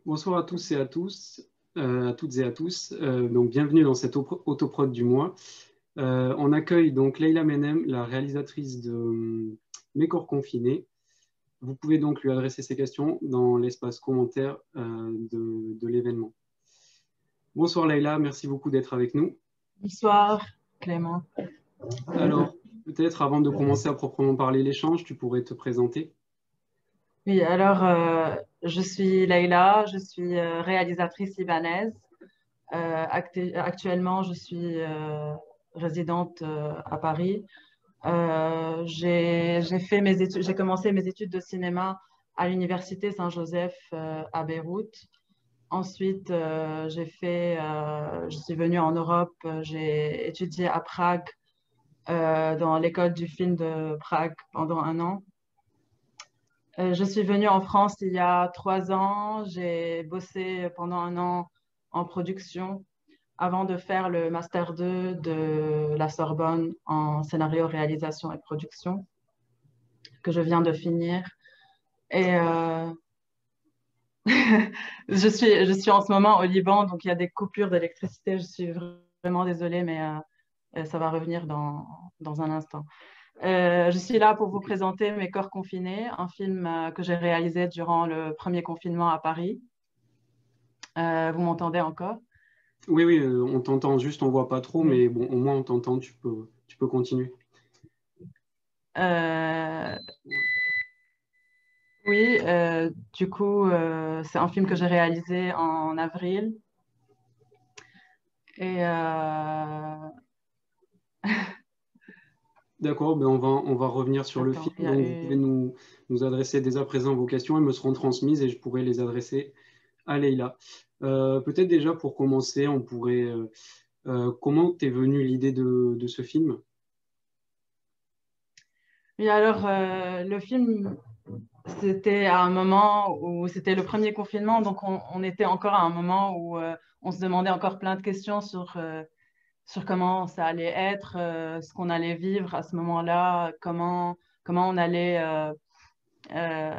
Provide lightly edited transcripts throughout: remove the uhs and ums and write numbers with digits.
Bonsoir à tous et à tous, à toutes et à tous. Donc, bienvenue dans cette autoprod du mois. On accueille donc Leïla Menem, la réalisatrice de Mes corps confinés. Vous pouvez donc lui adresser ces questions dans l'espace commentaire de l'événement. Bonsoir Leïla, merci beaucoup d'être avec nous. Bonsoir, Clément. Alors, peut-être avant de commencer à proprement parler l'échange, tu pourrais te présenter. Oui, alors, je suis Leïla, je suis réalisatrice libanaise. Actuellement, je suis résidente à Paris. J'ai fait mes études, j'ai commencé mes études de cinéma à l'université Saint-Joseph à Beyrouth. Ensuite, je suis venue en Europe, j'ai étudié à Prague, dans l'école du film de Prague pendant un an. Je suis venue en France il y a 3 ans. J'ai bossé pendant un an en production avant de faire le Master 2 de la Sorbonne en scénario, réalisation et production que je viens de finir. Et je suis en ce moment au Liban, donc il y a des coupures d'électricité. Je suis vraiment désolée, mais ça va revenir dans un instant. Je suis là pour vous présenter Mes corps confinés, un film que j'ai réalisé durant le premier confinement à Paris. Vous m'entendez encore? Oui, oui, on t'entend juste, on voit pas trop, Oui. mais bon, au moins on t'entend, tu peux continuer. Euh, oui, du coup, c'est un film que j'ai réalisé en avril. Et D'accord, ben on va revenir sur le attends, film. il y a Donc, vous pouvez eu... nous adresser dès à présent vos questions. Elles me seront transmises et je pourrai les adresser à Leïla. Peut-être déjà pour commencer, on pourrait. Comment t'es venue l'idée de ce film? Oui, alors, le film, c'était à un moment où c'était le premier confinement, donc on était encore à un moment où on se demandait encore plein de questions sur comment ça allait être, ce qu'on allait vivre à ce moment-là, comment on allait, euh,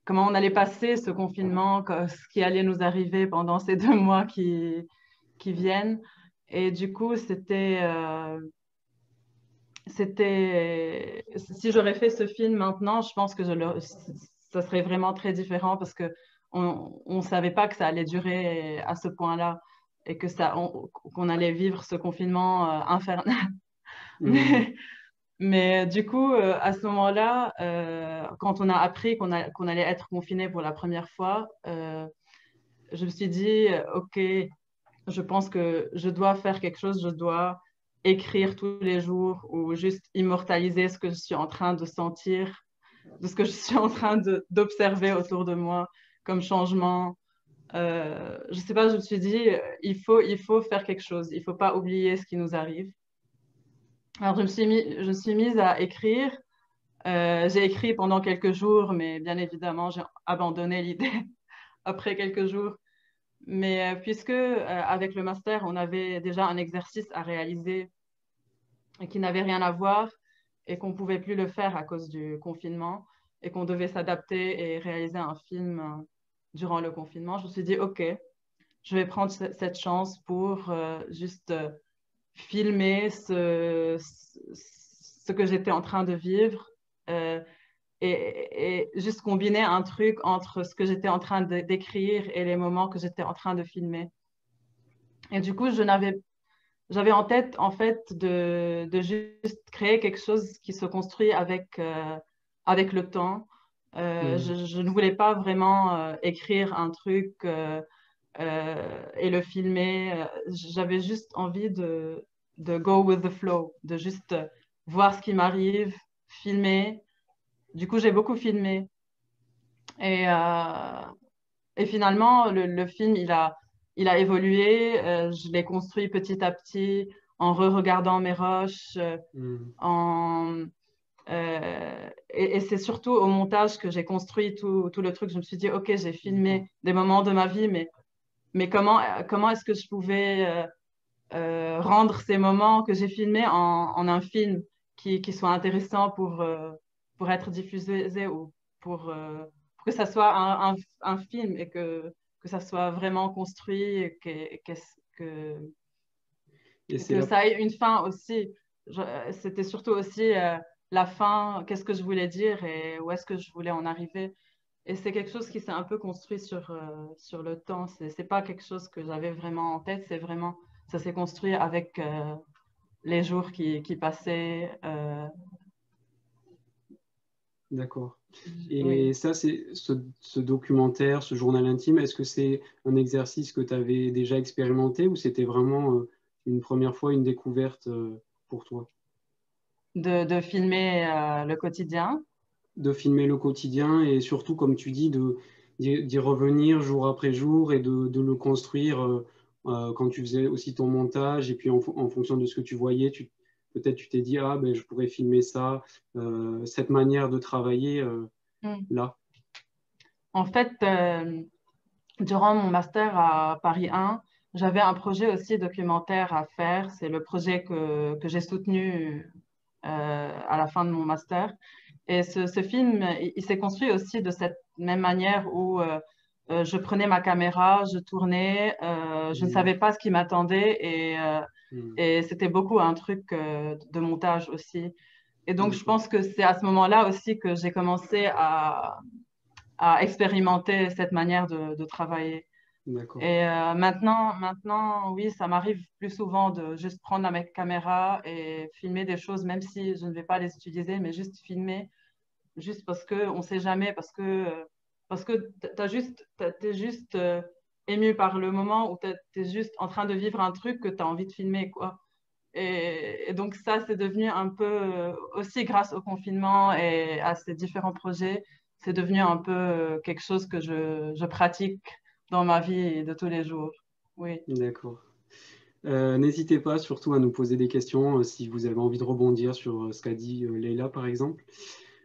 comment on allait passer ce confinement, ce qui allait nous arriver pendant ces 2 mois qui viennent. Et du coup, si j'aurais fait ce film maintenant, je pense que ça serait vraiment très différent parce que on savait pas que ça allait durer à ce point-là et qu'on allait vivre ce confinement infernal. Hmm, Mais du coup, à ce moment-là, quand on a appris qu'on allait être confiné pour la première fois, je me suis dit, OK, je pense que je dois faire quelque chose, je dois écrire tous les jours ou juste immortaliser ce que je suis en train de sentir, de ce que je suis en train d'observer autour de moi comme changement. Je sais pas, je me suis dit, il faut faire quelque chose, il faut pas oublier ce qui nous arrive. Alors, je me suis mise à écrire. J'ai écrit pendant quelques jours, mais bien évidemment, j'ai abandonné l'idée après quelques jours. Mais puisque avec le master, on avait déjà un exercice à réaliser et qui n'avait rien à voir et qu'on ne pouvait plus le faire à cause du confinement et qu'on devait s'adapter et réaliser un film durant le confinement, je me suis dit, OK, je vais prendre cette chance pour juste filmer ce que j'étais en train de vivre euh, et juste combiner un truc entre ce que j'étais en train d'écrire et les moments que j'étais en train de filmer. Et du coup, j'avais en tête, en fait, de juste créer quelque chose qui se construit avec le temps. hmm. Je ne voulais pas vraiment écrire un truc et le filmer. J'avais juste envie de go with the flow, de juste voir ce qui m'arrive, filmer. Du coup, j'ai beaucoup filmé. Et, euh, et finalement, le film, il a évolué. Je l'ai construit petit à petit en re-regardant mes rushs, Hmm. et c'est surtout au montage que j'ai construit tout le truc. Je me suis dit, OK, j'ai D'accord. filmé des moments de ma vie, mais comment est-ce que je pouvais rendre ces moments que j'ai filmés en un film qui soit intéressant pour être diffusé ou pour que ça soit un film et que ça soit vraiment construit, et Et que ça ait une fin aussi. C'était surtout aussi la fin, qu'est-ce que je voulais dire et où est-ce que je voulais en arriver. Et c'est quelque chose qui s'est un peu construit sur le temps. C'est pas quelque chose que j'avais vraiment en tête, c'est vraiment, ça s'est construit avec les jours qui passaient. D'accord. Oui. Et ça, c'est ce documentaire, ce journal intime, est-ce que c'est un exercice que tu avais déjà expérimenté ou c'était vraiment une première fois, une découverte pour toi? De filmer le quotidien. De filmer le quotidien et surtout, comme tu dis, d'y revenir jour après jour et de le construire quand tu faisais aussi ton montage et puis en fonction de ce que tu voyais, peut-être tu t'es dit, ah ben je pourrais filmer ça, cette manière de travailler Mm. là. En fait, durant mon master à Paris 1, j'avais un projet aussi documentaire à faire. C'est le projet que j'ai soutenu à la fin de mon master. Et ce film, il s'est construit aussi de cette même manière où je prenais ma caméra, je tournais, je ne Mm. savais pas ce qui m'attendait Mm. et c'était beaucoup un truc de montage aussi. Et donc, je D'accord, pense que c'est à ce moment-là aussi que j'ai commencé à expérimenter cette manière de travailler. d'accord. Et maintenant, oui, ça m'arrive plus souvent de juste prendre ma caméra et filmer des choses, même si je ne vais pas les utiliser, mais juste filmer, juste parce qu'on ne sait jamais, parce que t'es juste ému par le moment où tu es juste en train de vivre un truc que tu as envie de filmer, quoi. Et donc ça, c'est devenu un peu, aussi grâce au confinement et à ces différents projets, c'est devenu un peu quelque chose que je pratique dans ma vie de tous les jours. Oui. D'accord. N'hésitez pas surtout à nous poser des questions si vous avez envie de rebondir sur ce qu'a dit Leïla, par exemple.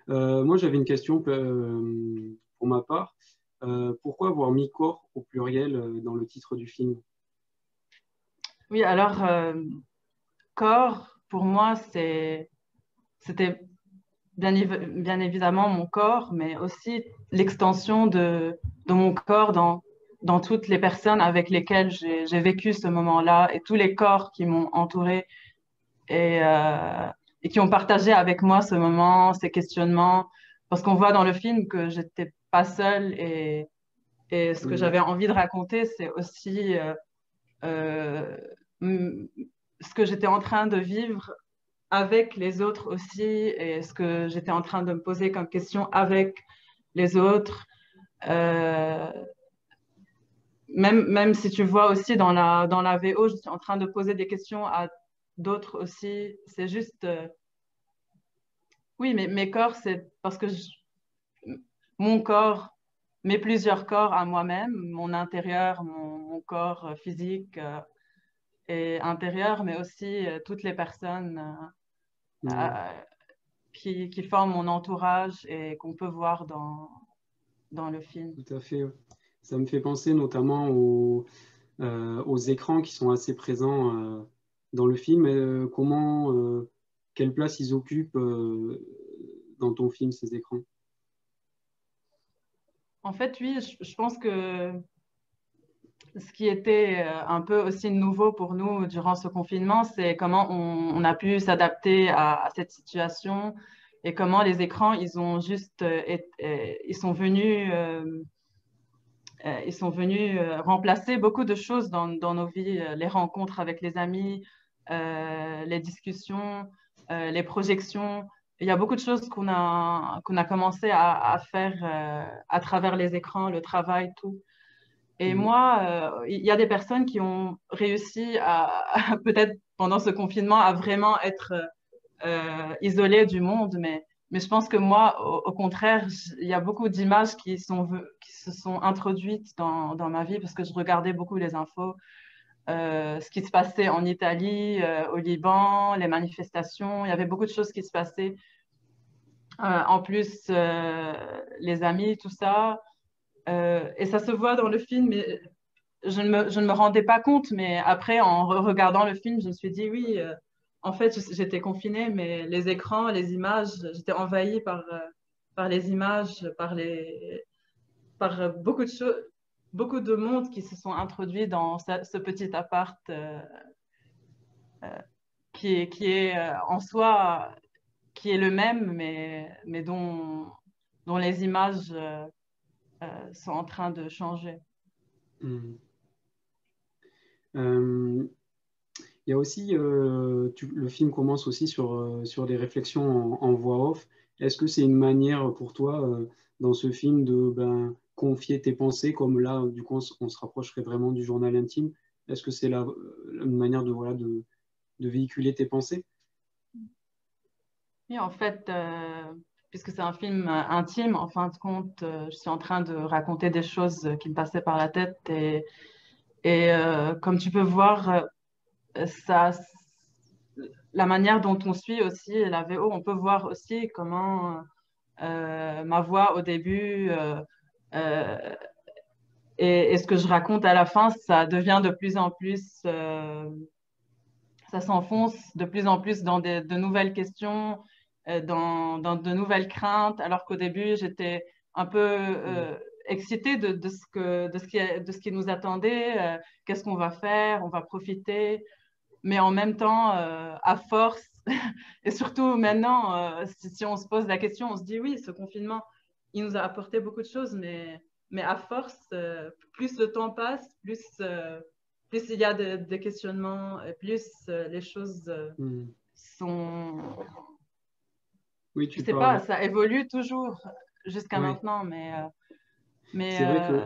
Moi, j'avais une question pour ma part. Pourquoi avoir mis corps au pluriel dans le titre du film? Oui, alors, corps, pour moi, c'était bien évidemment mon corps, mais aussi l'extension de mon corps dans toutes les personnes avec lesquelles j'ai vécu ce moment-là et tous les corps qui m'ont entouré et qui ont partagé avec moi ce moment, ces questionnements. Parce qu'on voit dans le film que j'étais pas seule et ce que Mm. j'avais envie de raconter, c'est aussi euh, m- ce que j'étais en train de vivre avec les autres aussi et ce que j'étais en train de me poser comme question avec les autres. Euh, même si tu vois aussi dans la VO, je suis en train de poser des questions à d'autres aussi. C'est juste, oui, mais mes corps, c'est parce que mon corps, mes plusieurs corps à moi-même, mon intérieur, mon corps physique et intérieur, mais aussi toutes les personnes Ouais, euh, qui forment mon entourage et qu'on peut voir dans le film. tout à fait. Ouais. Ça me fait penser notamment aux écrans qui sont assez présents dans le film. Quelle place ils occupent dans ton film, ces écrans? En fait, oui, je pense que ce qui était un peu aussi nouveau pour nous durant ce confinement, c'est comment on a pu s'adapter à cette situation et comment les écrans, ils ont juste, ils sont venus remplacer beaucoup de choses dans nos vies, les rencontres avec les amis, les discussions, les projections. Il y a beaucoup de choses qu'on a commencé à faire à travers les écrans, le travail, tout. Et Mm. moi, il y a des personnes qui ont réussi peut-être pendant ce confinement, à vraiment être isolées du monde, mais je pense que moi, au contraire, il y a beaucoup d'images qui se sont introduites dans ma vie parce que je regardais beaucoup les infos, ce qui se passait en Italie, au Liban, les manifestations, il y avait beaucoup de choses qui se passaient. En plus, les amis, tout ça. Et ça se voit dans le film, mais je ne me rendais pas compte, mais après, en regardant le film, je me suis dit, oui, en fait, j'étais confinée, mais les écrans, les images, j'étais envahie par les images, par beaucoup de choses, beaucoup de monde qui se sont introduits dans ce petit appart qui est en soi, qui est le même, mais dont les images sont en train de changer. Mm. Il y a aussi, le film commence aussi sur des réflexions en voix off. Est-ce que c'est une manière pour toi, dans ce film, de confier tes pensées, comme là, du coup, on se rapprocherait vraiment du journal intime? Est-ce que c'est une manière de, voilà, de véhiculer tes pensées? Et en fait, puisque c'est un film intime, en fin de compte, je suis en train de raconter des choses qui me passaient par la tête. Et comme tu peux voir, ça, la manière dont on suit aussi la VO, on peut voir aussi comment ma voix au début euh, et ce que je raconte à la fin, ça devient de plus en plus, ça s'enfonce de plus en plus dans de nouvelles questions, dans de nouvelles craintes, alors qu'au début, j'étais un peu excitée de ce qui nous attendait, qu'est-ce qu'on va faire, on va profiter. Mais en même temps, à force, et surtout maintenant, si on se pose la question, on se dit oui, ce confinement, il nous a apporté beaucoup de choses, mais à force, plus le temps passe, plus il y a des questionnements, et plus les choses Mm. sont... Oui, Je tu sais pas, parles. ça évolue toujours jusqu'à Ouais. maintenant, mais C'est vrai que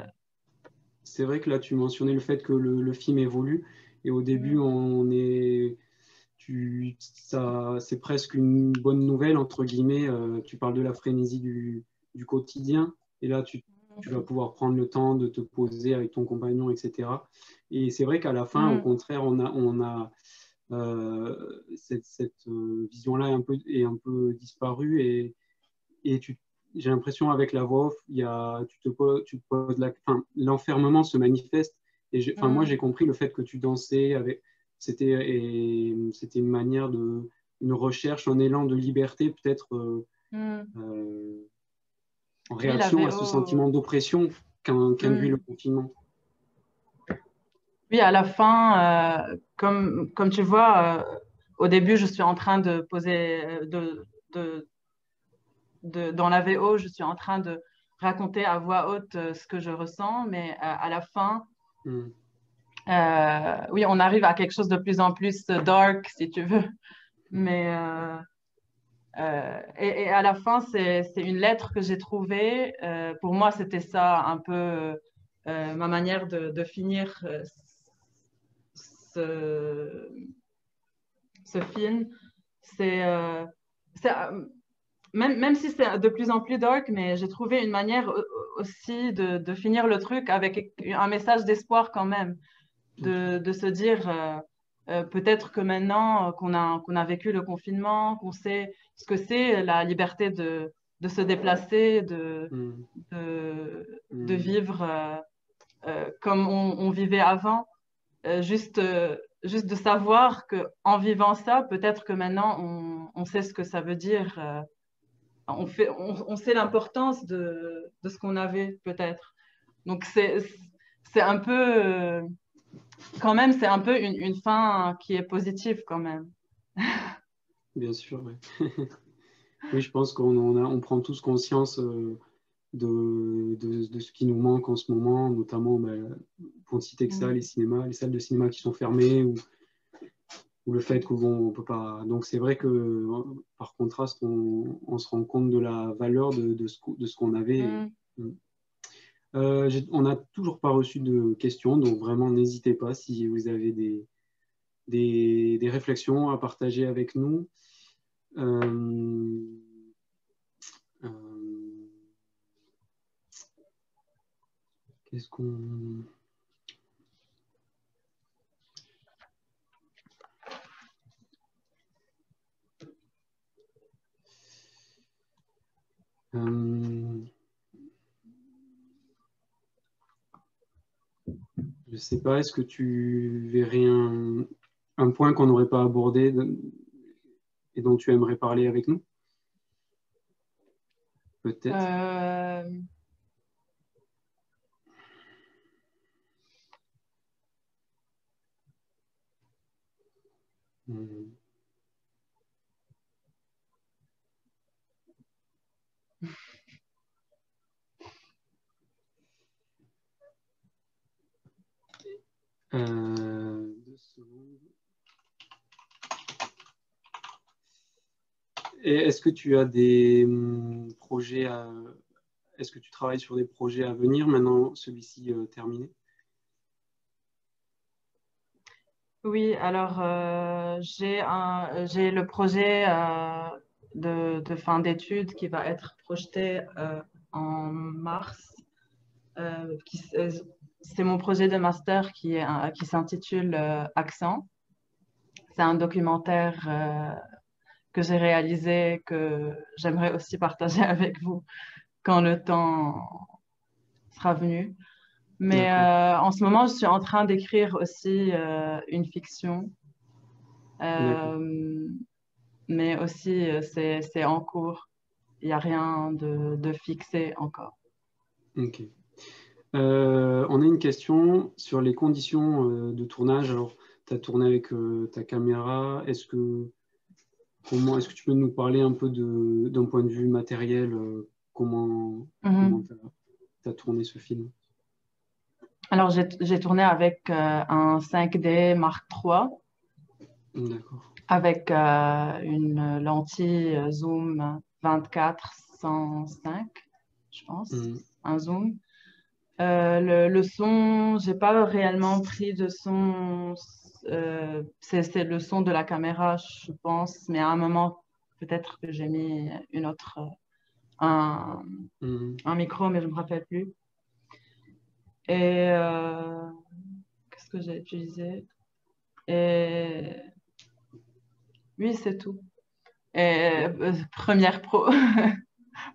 C'est vrai que là, tu mentionnais le fait que le film évolue. Et au début, mm, c'est presque une bonne nouvelle, entre guillemets. Tu parles de la frénésie du quotidien. Et là, tu vas pouvoir prendre le temps de te poser avec ton compagnon, etc. Et c'est vrai qu'à la fin, au mm, contraire, on a cette vision-là est un peu disparue. Et j'ai l'impression avec la voix off, tu te poses l'enfermement se manifeste. Moi, j'ai mm, compris le fait que tu dansais c'était une manière une recherche, un élan de liberté, peut-être mm. euh, en Oui, la réaction à ce VO. sentiment d'oppression qu'induit le confinement. Oui, à la fin, comme tu vois, au début, je suis en train de poser, de, dans la VO, je suis en train de raconter à voix haute ce que je ressens, mais à la fin, Mm. oui, on arrive à quelque chose de plus en plus dark, si tu veux. Mais et à la fin, c'est une lettre que j'ai trouvée. Pour moi, c'était ça un peu ma manière de finir ce, ce film. C'est c'est, même si c'est de plus en plus dark, mais j'ai trouvé une manière aussi de finir le truc avec un message d'espoir quand même, Ok. de se dire peut-être que maintenant qu'on a vécu le confinement, qu'on sait ce que c'est la liberté de se déplacer, Mm. de Mm. vivre comme on vivait avant, juste de savoir que en vivant ça, peut-être que maintenant on sait ce que ça veut dire. On sait l'importance de ce qu'on avait peut-être. Donc c'est un peu quand même c'est un peu une fin qui est positive quand même. Bien sûr, ouais. Oui, je pense on prend tous conscience de ce qui nous manque en ce moment, notamment, pour ne citer que ça, Mm. les salles de cinéma qui sont fermées ou le fait que bon, on peut pas. Donc c'est vrai que par contraste, on se rend compte de la valeur de ce qu'on avait. Mm. On n'a toujours pas reçu de questions, donc vraiment n'hésitez pas si vous avez des réflexions à partager avec nous. Euh, euh, Qu'est-ce qu'on... Euh, je sais pas, est-ce que tu verrais un point qu'on n'aurait pas abordé et dont tu aimerais parler avec nous? Peut-être. Euh, 2 secondes. Et est-ce que tu as des projets est-ce que tu travailles sur des projets à venir maintenant, celui-ci terminé? Oui, alors j'ai le projet de fin d'études qui va être projeté en mars. C'est mon projet de master qui s'intitule Accent. C'est un documentaire que j'ai réalisé, que j'aimerais aussi partager avec vous quand le temps sera venu. Mais en ce moment, je suis en train d'écrire aussi une fiction. Mais aussi, c'est en cours. Il n'y a rien de fixé encore. Ok. On a une question sur les conditions de tournage. Alors, tu as tourné avec ta caméra. Comment est-ce que tu peux nous parler un peu d'un point de vue matériel, comment tu as tourné ce film? Alors, j'ai tourné avec un 5D Mark III, D'accord. avec une lentille zoom 24-105, je pense, un zoom. Le son, j'ai pas réellement pris de son. C'est le son de la caméra, je pense, mais à un moment, peut-être que j'ai mis un micro, mais je me rappelle plus. Et qu'est-ce que j'ai utilisé? Et oui, c'est tout. Et Premiere Pro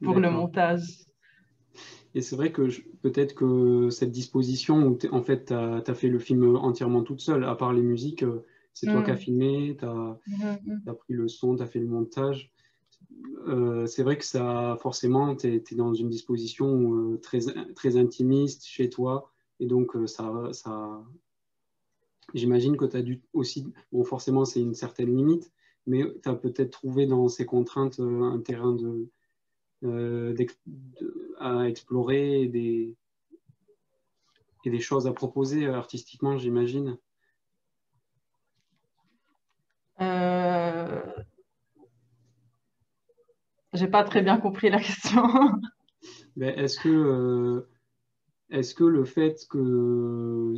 pour le montage. Et c'est vrai que peut-être que cette disposition où en fait, tu as fait le film entièrement toute seule, à part les musiques, c'est toi qui as filmé, tu as pris le son, tu as fait le montage. C'est vrai que ça, forcément, tu es dans une disposition très, très intimiste chez toi. Et donc, j'imagine que tu as dû aussi, bon, forcément, c'est une certaine limite, mais tu as peut-être trouvé dans ces contraintes un terrain à explorer et des choses à proposer artistiquement, j'imagine. J'ai pas très bien compris la question. Ben, est-ce que le fait que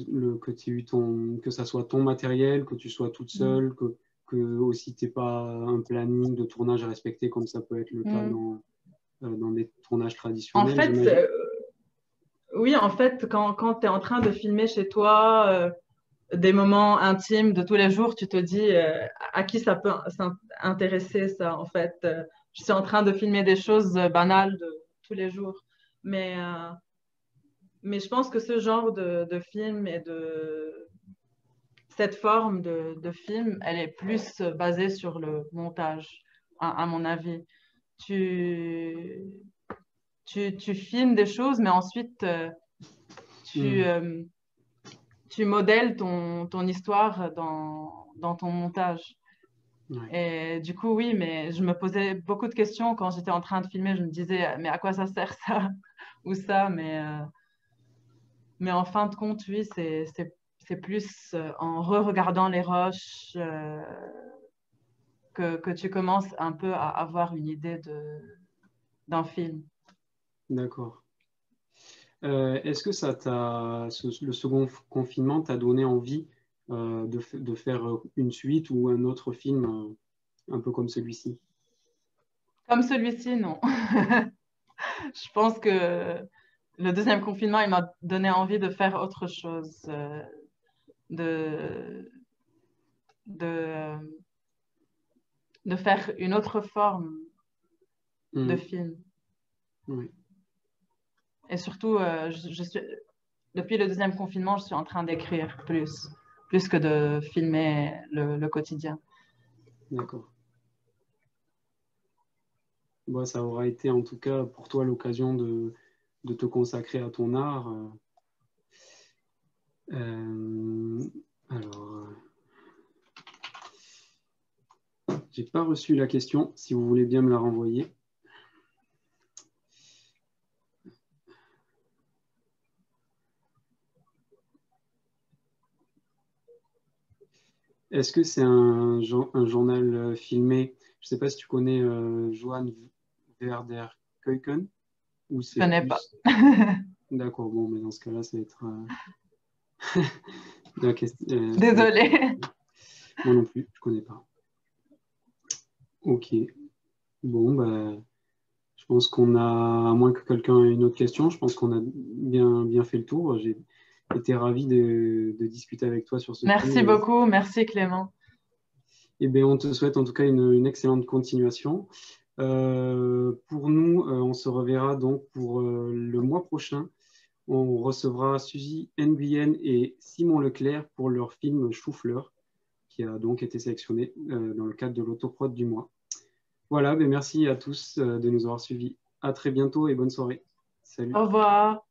ça soit ton matériel, que tu sois toute seule, que aussi tu n'aies pas un planning de tournage à respecter comme ça peut être le cas dans des tournages En traditionnels, fait, j'imagine. oui, en fait, quand tu es en train de filmer chez toi des moments intimes de tous les jours, tu te dis à qui ça peut intéresser, ça, en fait. Je suis en train de filmer des choses banales de tous les jours. Mais je pense que ce genre de film et cette forme de film, elle est plus basée sur le montage, à mon avis. Tu, tu filmes des choses, mais ensuite, tu modèles ton histoire dans ton montage. Ouais. Et du coup, oui, mais je me posais beaucoup de questions quand j'étais en train de filmer. Je me disais, mais à quoi ça sert ça ou ça? Mais en fin de compte, oui, c'est plus en re-regardant les roches que tu commences un peu à avoir une idée d'un film. D'accord. Est-ce que le second confinement t'a donné envie de faire une suite ou un autre film un peu comme celui-ci? Comme celui-ci, non. Je pense que le deuxième confinement, il m'a donné envie de faire autre chose, de, de, de faire une autre forme de film. Oui. Et surtout, depuis le deuxième confinement, je suis en train d'écrire plus que de filmer le quotidien. D'accord. Bon, ça aura été en tout cas pour toi l'occasion de te consacrer à ton art. Alors, j'ai pas reçu la question, si vous voulez bien me la renvoyer. Est-ce que c'est un journal filmé? Je ne sais pas si tu connais Johan Verder Keuken, ou Je c'est connais pas. plus... D'accord, bon, mais dans ce cas-là, ça va être... ça va être- Désolée. Moi non plus, je ne connais pas. Ok. Bon, bah, je pense qu'on a, à moins que quelqu'un ait une autre question, je pense qu'on a bien fait le tour. J'ai été ravi de discuter avec toi sur ce thème. Merci beaucoup. Merci Clément. Et bien, on te souhaite en tout cas une excellente continuation. Pour nous, on se reverra donc pour le mois prochain. On recevra Suzy Nguyen et Simon Leclerc pour leur film Chou-fleur, qui a donc été sélectionné dans le cadre de l'autoprod du mois. Voilà, ben merci à tous de nous avoir suivis. À très bientôt et bonne soirée. Salut. Au revoir.